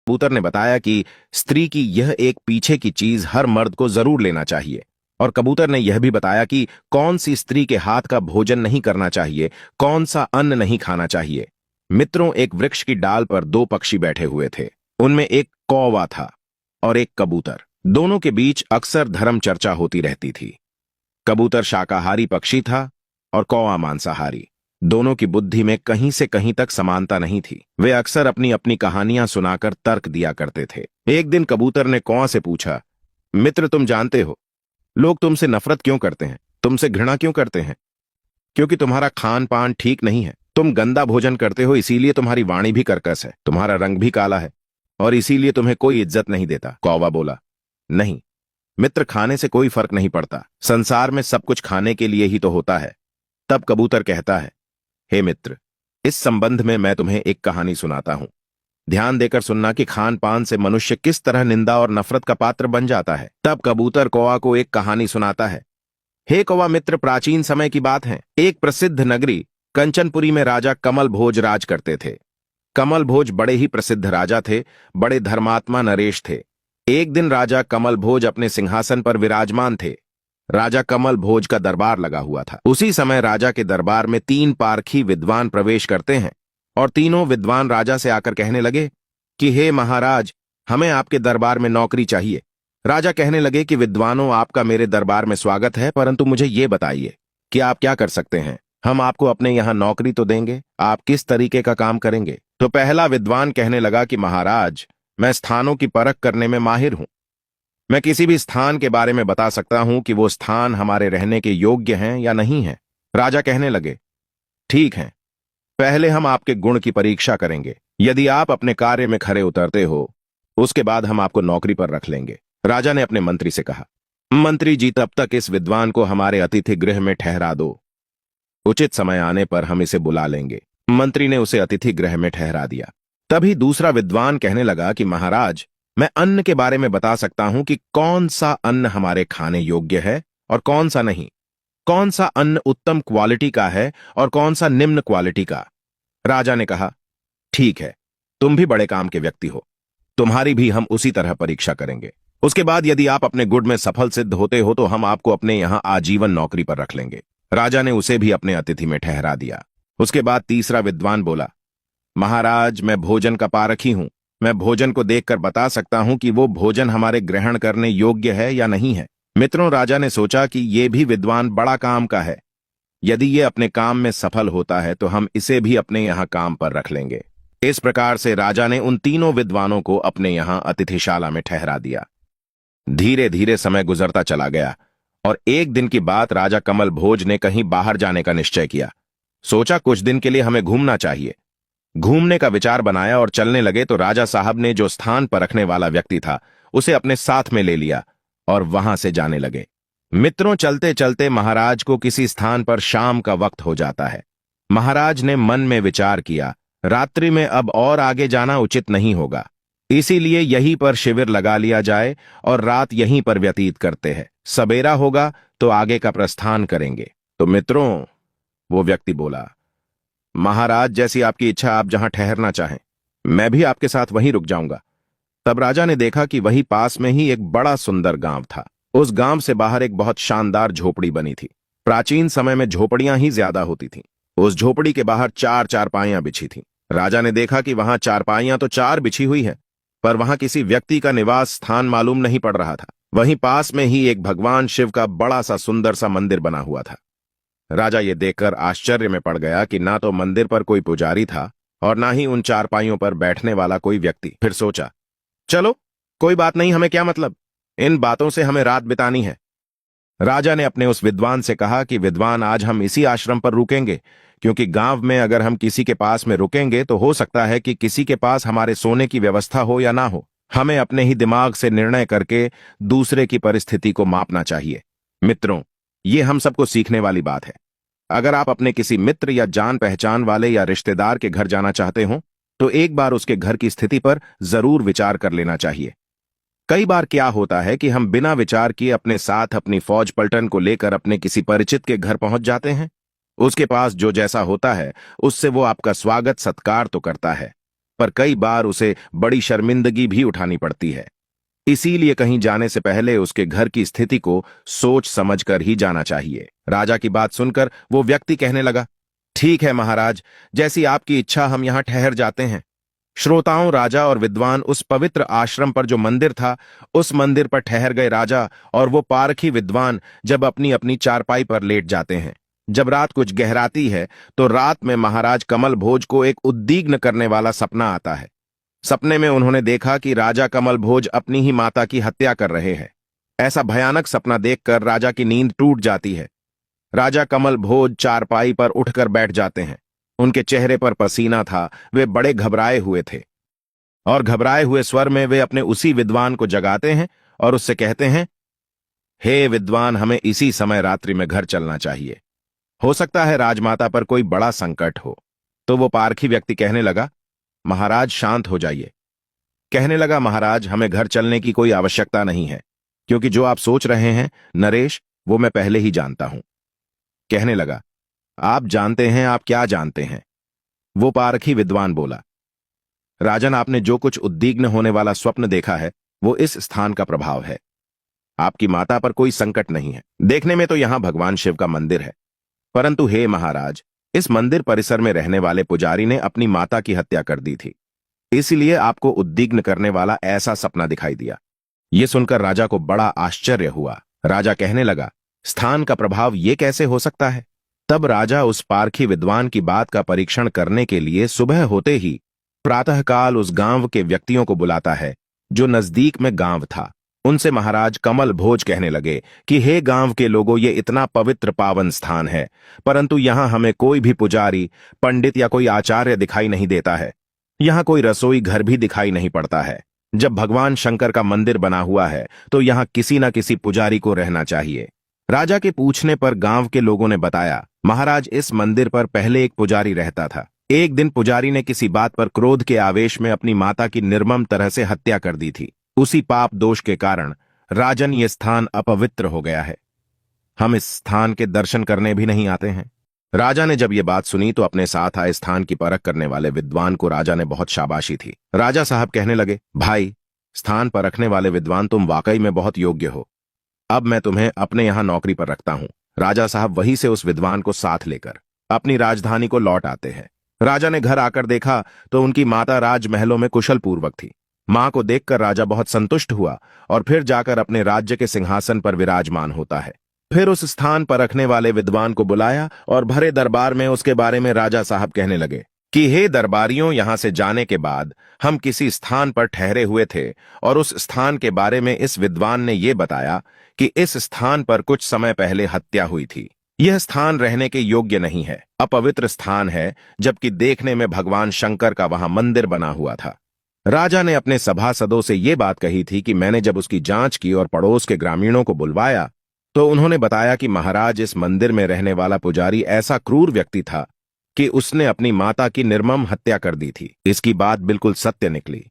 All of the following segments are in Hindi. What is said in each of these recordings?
कबूतर ने बताया कि स्त्री की यह एक पीछे की चीज हर मर्द को जरूर लेना चाहिए। और कबूतर ने यह भी बताया कि कौन सी स्त्री के हाथ का भोजन नहीं करना चाहिए, कौन सा अन्न नहीं खाना चाहिए। मित्रों, एक वृक्ष की डाल पर दो पक्षी बैठे हुए थे। उनमें एक कौवा था और एक कबूतर। दोनों के बीच अक्सर धर्म चर्चा होती रहती थी। कबूतर शाकाहारी पक्षी था और कौवा मांसाहारी। दोनों की बुद्धि में कहीं से कहीं तक समानता नहीं थी। वे अक्सर अपनी अपनी कहानियां सुनाकर तर्क दिया करते थे। एक दिन कबूतर ने कौवा से पूछा, मित्र, तुम जानते हो लोग तुमसे नफरत क्यों करते हैं, तुमसे घृणा क्यों करते हैं? क्योंकि तुम्हारा खान पान ठीक नहीं है। तुम गंदा भोजन करते हो, इसीलिए तुम्हारी वाणी भी कर्कश है, तुम्हारा रंग भी काला है और इसीलिए तुम्हें कोई इज्जत नहीं देता। कौवा बोला, नहीं मित्र, खाने से कोई फर्क नहीं पड़ता। संसार में सब कुछ खाने के लिए ही तो होता है। तब कबूतर कहता है, हे मित्र, इस संबंध में मैं तुम्हें एक कहानी सुनाता हूं। ध्यान देकर सुनना कि खान पान से मनुष्य किस तरह निंदा और नफरत का पात्र बन जाता है। तब कबूतर कौवा को एक कहानी सुनाता है। हे कौवा मित्र, प्राचीन समय की बात है। एक प्रसिद्ध नगरी कंचनपुरी में राजा कमल भोज राज करते थे। कमल भोज बड़े ही प्रसिद्ध राजा थे, बड़े धर्मात्मा नरेश थे। एक दिन राजा कमल भोज अपने सिंहासन पर विराजमान थे। राजा कमल भोज का दरबार लगा हुआ था। उसी समय राजा के दरबार में तीन पारखी विद्वान प्रवेश करते हैं और तीनों विद्वान राजा से आकर कहने लगे कि हे महाराज, हमें आपके दरबार में नौकरी चाहिए। राजा कहने लगे कि विद्वानों, आपका मेरे दरबार में स्वागत है, परंतु मुझे ये बताइए कि आप क्या कर सकते हैं। हम आपको अपने यहां नौकरी तो देंगे, आप किस तरीके का काम करेंगे? तो पहला विद्वान कहने लगा कि महाराज, मैं स्थानों की परख करने में माहिर हूं। मैं किसी भी स्थान के बारे में बता सकता हूं कि वो स्थान हमारे रहने के योग्य हैं या नहीं है। राजा कहने लगे, ठीक है, पहले हम आपके गुण की परीक्षा करेंगे। यदि आप अपने कार्य में खरे उतरते हो, उसके बाद हम आपको नौकरी पर रख लेंगे। राजा ने अपने मंत्री से कहा, मंत्री जी, तब तक इस विद्वान को हमारे अतिथि गृह में ठहरा दो। उचित समय आने पर हम इसे बुला लेंगे। मंत्री ने उसे अतिथि गृह में ठहरा दिया। तभी दूसरा विद्वान कहने लगा कि महाराज, मैं अन्न के बारे में बता सकता हूं कि कौन सा अन्न हमारे खाने योग्य है और कौन सा नहीं, कौन सा अन्न उत्तम क्वालिटी का है और कौन सा निम्न क्वालिटी का। राजा ने कहा, ठीक है, तुम भी बड़े काम के व्यक्ति हो, तुम्हारी भी हम उसी तरह परीक्षा करेंगे। उसके बाद यदि आप अपने गुण में सफल सिद्ध होते हो तो हम आपको अपने यहां आजीवन नौकरी पर रख लेंगे। राजा ने उसे भी अपने अतिथि में ठहरा दिया। उसके बाद तीसरा विद्वान बोला, महाराज, मैं भोजन का पारखी हूं। मैं भोजन को देखकर बता सकता हूं कि वो भोजन हमारे ग्रहण करने योग्य है या नहीं है। मित्रों, राजा ने सोचा कि ये भी विद्वान बड़ा काम का है। यदि ये अपने काम में सफल होता है तो हम इसे भी अपने यहां काम पर रख लेंगे। इस प्रकार से राजा ने उन तीनों विद्वानों को अपने यहां अतिथिशाला में ठहरा दिया। धीरे धीरे समय गुजरता चला गया और एक दिन की बात राजा कमल भोज ने कहीं बाहर जाने का निश्चय किया। सोचा, कुछ दिन के लिए हमें घूमना चाहिए। घूमने का विचार बनाया और चलने लगे तो राजा साहब ने जो स्थान पर रखने वाला व्यक्ति था उसे अपने साथ में ले लिया और वहां से जाने लगे। मित्रों, चलते चलते महाराज को किसी स्थान पर शाम का वक्त हो जाता है। महाराज ने मन में विचार किया, रात्रि में अब और आगे जाना उचित नहीं होगा, इसीलिए यहीं पर शिविर लगा लिया जाए और रात यहीं पर व्यतीत करते हैं। सवेरा होगा तो आगे का प्रस्थान करेंगे। तो मित्रों, वो व्यक्ति बोला, महाराज, जैसी आपकी इच्छा, आप जहां ठहरना चाहें, मैं भी आपके साथ वहीं रुक जाऊंगा। तब राजा ने देखा कि वहीं पास में ही एक बड़ा सुंदर गांव था। उस गांव से बाहर एक बहुत शानदार झोपड़ी बनी थी। प्राचीन समय में झोपड़ियां ही ज्यादा होती थीं। उस झोपड़ी के बाहर चार चारपाइयां बिछी थीं। राजा ने देखा कि वहां चारपाइयां तो चार बिछी हुई हैं, पर वहां किसी व्यक्ति का निवास स्थान मालूम नहीं पड़ रहा था। वहीं पास में ही एक भगवान शिव का बड़ा सा सुंदर सा मंदिर बना हुआ था। राजा ये देखकर आश्चर्य में पड़ गया कि ना तो मंदिर पर कोई पुजारी था और ना ही उन चारपाइयों पर बैठने वाला कोई व्यक्ति। फिर सोचा, चलो कोई बात नहीं, हमें क्या मतलब, इन बातों से हमें रात बितानी है। राजा ने अपने उस विद्वान से कहा कि विद्वान, आज हम इसी आश्रम पर रुकेंगे, क्योंकि गांव में अगर हम किसी के पास में रुकेंगे तो हो सकता है कि किसी के पास हमारे सोने की व्यवस्था हो या ना हो। हमें अपने ही दिमाग से निर्णय करके दूसरे की परिस्थिति को मापना चाहिए। मित्रों, ये हम सबको सीखने वाली बात है। अगर आप अपने किसी मित्र या जान पहचान वाले या रिश्तेदार के घर जाना चाहते हो तो एक बार उसके घर की स्थिति पर जरूर विचार कर लेना चाहिए। कई बार क्या होता है कि हम बिना विचार किए अपने साथ अपनी फौज पलटन को लेकर अपने किसी परिचित के घर पहुंच जाते हैं। उसके पास जो जैसा होता है उससे वो आपका स्वागत सत्कार तो करता है, पर कई बार उसे बड़ी शर्मिंदगी भी उठानी पड़ती है। इसीलिए कहीं जाने से पहले उसके घर की स्थिति को सोच समझकर ही जाना चाहिए। राजा की बात सुनकर वो व्यक्ति कहने लगा, ठीक है महाराज, जैसी आपकी इच्छा, हम यहां ठहर जाते हैं। श्रोताओं, राजा और विद्वान उस पवित्र आश्रम पर जो मंदिर था, उस मंदिर पर ठहर गए। राजा और वो पारखी विद्वान जब अपनी अपनी चारपाई पर लेट जाते हैं। जब रात कुछ गहराती है तो रात में महाराज कमल भोज को एक उद्विग्न करने वाला सपना आता है। सपने में उन्होंने देखा कि राजा कमल भोज अपनी ही माता की हत्या कर रहे हैं। ऐसा भयानक सपना देखकर राजा की नींद टूट जाती है। राजा कमल भोज चारपाई पर उठकर बैठ जाते हैं। उनके चेहरे पर पसीना था, वे बड़े घबराए हुए थे और घबराए हुए स्वर में वे अपने उसी विद्वान को जगाते हैं और उससे कहते हैं, हे विद्वान, हमें इसी समय रात्रि में घर चलना चाहिए। हो सकता है राजमाता पर कोई बड़ा संकट हो। तो वो पारखी व्यक्ति कहने लगा, महाराज शांत हो जाइए। कहने लगा, महाराज, हमें घर चलने की कोई आवश्यकता नहीं है, क्योंकि जो आप सोच रहे हैं नरेश, वो मैं पहले ही जानता हूं। कहने लगा, आप जानते हैं? आप क्या जानते हैं? वो पारखी विद्वान बोला, राजन, आपने जो कुछ उद्विग्न होने वाला स्वप्न देखा है वो इस स्थान का प्रभाव है। आपकी माता पर कोई संकट नहीं है। देखने में तो यहां भगवान शिव का मंदिर है, परंतु हे महाराज, इस मंदिर परिसर में रहने वाले पुजारी ने अपनी माता की हत्या कर दी थी। इसलिए आपको उद्विग्न करने वाला ऐसा सपना दिखाई दिया। यह सुनकर राजा को बड़ा आश्चर्य हुआ। राजा कहने लगा, स्थान का प्रभाव ये कैसे हो सकता है? तब राजा उस पारखी विद्वान की बात का परीक्षण करने के लिए सुबह होते ही प्रातःकाल उस गांव के व्यक्तियों को बुलाता है जो नजदीक में गांव था। उनसे महाराज कमल भोज कहने लगे कि हे गांव के लोगों, ये इतना पवित्र पावन स्थान है, परंतु यहां हमें कोई भी पुजारी, पंडित या कोई आचार्य दिखाई नहीं देता है। यहां कोई रसोई घर भी दिखाई नहीं पड़ता है। जब भगवान शंकर का मंदिर बना हुआ है तो यहां किसी न किसी पुजारी को रहना चाहिए। राजा के पूछने पर गांव के लोगों ने बताया, महाराज, इस मंदिर पर पहले एक पुजारी रहता था। एक दिन पुजारी ने किसी बात पर क्रोध के आवेश में अपनी माता की निर्मम तरह से हत्या कर दी थी। उसी पाप दोष के कारण राजन, ये स्थान अपवित्र हो गया है। हम इस स्थान के दर्शन करने भी नहीं आते हैं। राजा ने जब ये बात सुनी तो अपने साथ आए स्थान की परख करने वाले विद्वान को राजा ने बहुत शाबाशी थी। राजा साहब कहने लगे, भाई, स्थान परखने वाले विद्वान, तुम वाकई में बहुत योग्य हो। अब मैं तुम्हें अपने यहां नौकरी पर रखता हूं। राजा साहब वहीं से उस विद्वान को साथ लेकर अपनी राजधानी को लौट आते हैं। राजा ने घर आकर देखा तो उनकी माता राजमहलों में कुशल पूर्वक थी। मां को देखकर राजा बहुत संतुष्ट हुआ और फिर जाकर अपने राज्य के सिंहासन पर विराजमान होता है। फिर उस स्थान पर रखने वाले विद्वान को बुलाया और भरे दरबार में उसके बारे में राजा साहब कहने लगे कि हे दरबारियों, यहां से जाने के बाद हम किसी स्थान पर ठहरे हुए थे और उस स्थान के बारे में इस विद्वान ने यह बताया कि इस स्थान पर कुछ समय पहले हत्या हुई थी। यह स्थान रहने के योग्य नहीं है, अपवित्र स्थान है, जबकि देखने में भगवान शंकर का वहां मंदिर बना हुआ था। राजा ने अपने सभासदों से यह बात कही थी कि मैंने जब उसकी जांच की और पड़ोस के ग्रामीणों को बुलवाया तो उन्होंने बताया कि महाराज, इस मंदिर में रहने वाला पुजारी ऐसा क्रूर व्यक्ति था कि उसने अपनी माता की निर्मम हत्या कर दी थी। इसकी बात बिल्कुल सत्य निकली।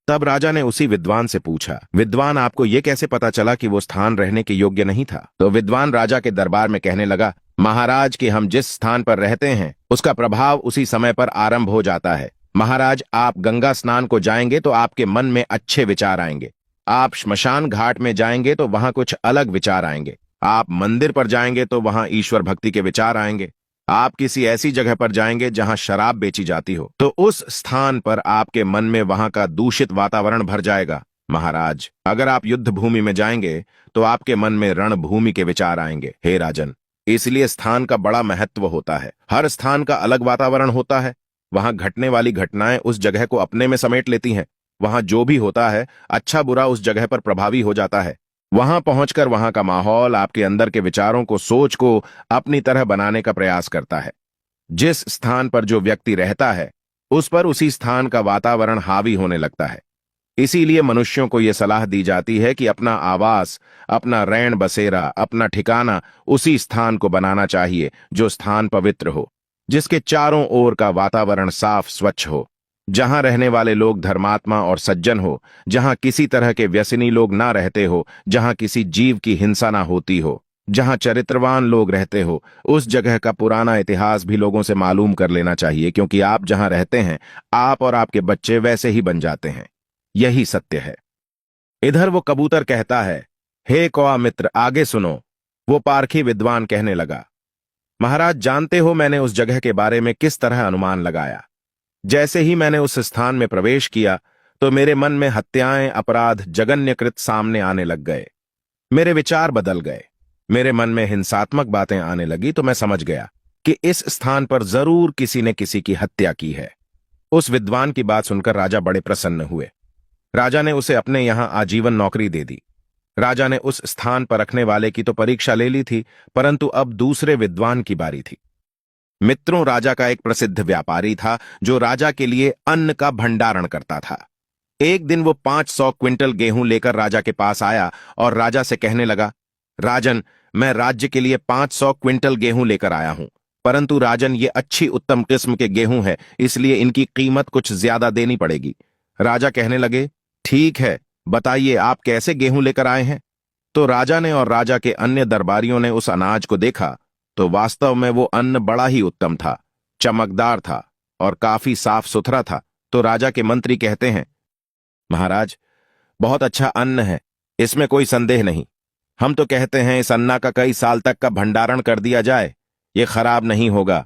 तब राजा ने उसी विद्वान से पूछा, विद्वान, आपको यह कैसे पता चला कि वो स्थान रहने के योग्य नहीं था? तो विद्वान राजा के दरबार में कहने लगा, महाराज, कि हम जिस स्थान पर रहते हैं उसका प्रभाव उसी समय पर आरंभ हो जाता है। महाराज, आप गंगा स्नान को जाएंगे तो आपके मन में अच्छे विचार आएंगे। आप श्मशान घाट में जाएंगे तो वहां कुछ अलग विचार आएंगे। आप मंदिर पर जाएंगे तो वहां ईश्वर भक्ति के विचार आएंगे। आप किसी ऐसी जगह पर जाएंगे जहां शराब बेची जाती हो तो उस स्थान पर आपके मन में वहां का दूषित वातावरण भर जाएगा। महाराज, अगर आप युद्ध भूमि में जाएंगे तो आपके मन में रणभूमि के विचार आएंगे। हे राजन, इसलिए स्थान का बड़ा महत्व होता है। हर स्थान का अलग वातावरण होता है। वहां घटने वाली घटनाएं उस जगह को अपने में समेट लेती हैं। वहां जो भी होता है, अच्छा बुरा उस जगह पर प्रभावी हो जाता है। वहां पहुंचकर वहां का माहौल आपके अंदर के विचारों को, सोच को अपनी तरह बनाने का प्रयास करता है। जिस स्थान पर जो व्यक्ति रहता है उस पर उसी स्थान का वातावरण हावी होने लगता है। इसीलिए मनुष्यों को यह सलाह दी जाती है कि अपना आवास, अपना रैन बसेरा, अपना ठिकाना उसी स्थान को बनाना चाहिए जो स्थान पवित्र हो, जिसके चारों ओर का वातावरण साफ स्वच्छ हो, जहां रहने वाले लोग धर्मात्मा और सज्जन हो, जहां किसी तरह के व्यसनी लोग ना रहते हो, जहां किसी जीव की हिंसा ना होती हो, जहां चरित्रवान लोग रहते हो उस जगह का पुराना इतिहास भी लोगों से मालूम कर लेना चाहिए, क्योंकि आप जहां रहते हैं आप और आपके बच्चे वैसे ही बन जाते हैं। यही सत्य है। इधर वो कबूतर कहता है, हे कौआ मित्र, आगे सुनो। वो पारखी विद्वान कहने लगा, महाराज जानते हो मैंने उस जगह के बारे में किस तरह अनुमान लगाया। जैसे ही मैंने उस स्थान में प्रवेश किया तो मेरे मन में हत्याएं, अपराध, जघन्यकृत सामने आने लग गए। मेरे विचार बदल गए। मेरे मन में हिंसात्मक बातें आने लगी तो मैं समझ गया कि इस स्थान पर जरूर किसी ने किसी की हत्या की है। उस विद्वान की बात सुनकर राजा बड़े प्रसन्न हुए। राजा ने उसे अपने यहां आजीवन नौकरी दे दी। राजा ने उस स्थान पर रखने वाले की तो परीक्षा ले ली थी, परंतु अब दूसरे विद्वान की बारी थी। मित्रों, राजा का एक प्रसिद्ध व्यापारी था जो राजा के लिए अन्न का भंडारण करता था। एक दिन वो 500 क्विंटल गेहूं लेकर राजा के पास आया और राजा से कहने लगा, राजन, मैं राज्य के लिए 500 क्विंटल गेहूं लेकर आया हूं, परंतु राजन ये अच्छी उत्तम किस्म के गेहूं है, इसलिए इनकी कीमत कुछ ज्यादा देनी पड़ेगी। राजा कहने लगे, ठीक है, बताइए आप कैसे गेहूं लेकर आए हैं। तो राजा ने और राजा के अन्य दरबारियों ने उस अनाज को देखा तो वास्तव में वो अन्न बड़ा ही उत्तम था, चमकदार था और काफी साफ सुथरा था। तो राजा के मंत्री कहते हैं, महाराज, बहुत अच्छा अन्न है, इसमें कोई संदेह नहीं। हम तो कहते हैं इस अन्ना का कई साल तक का भंडारण कर दिया जाए, ये खराब नहीं होगा।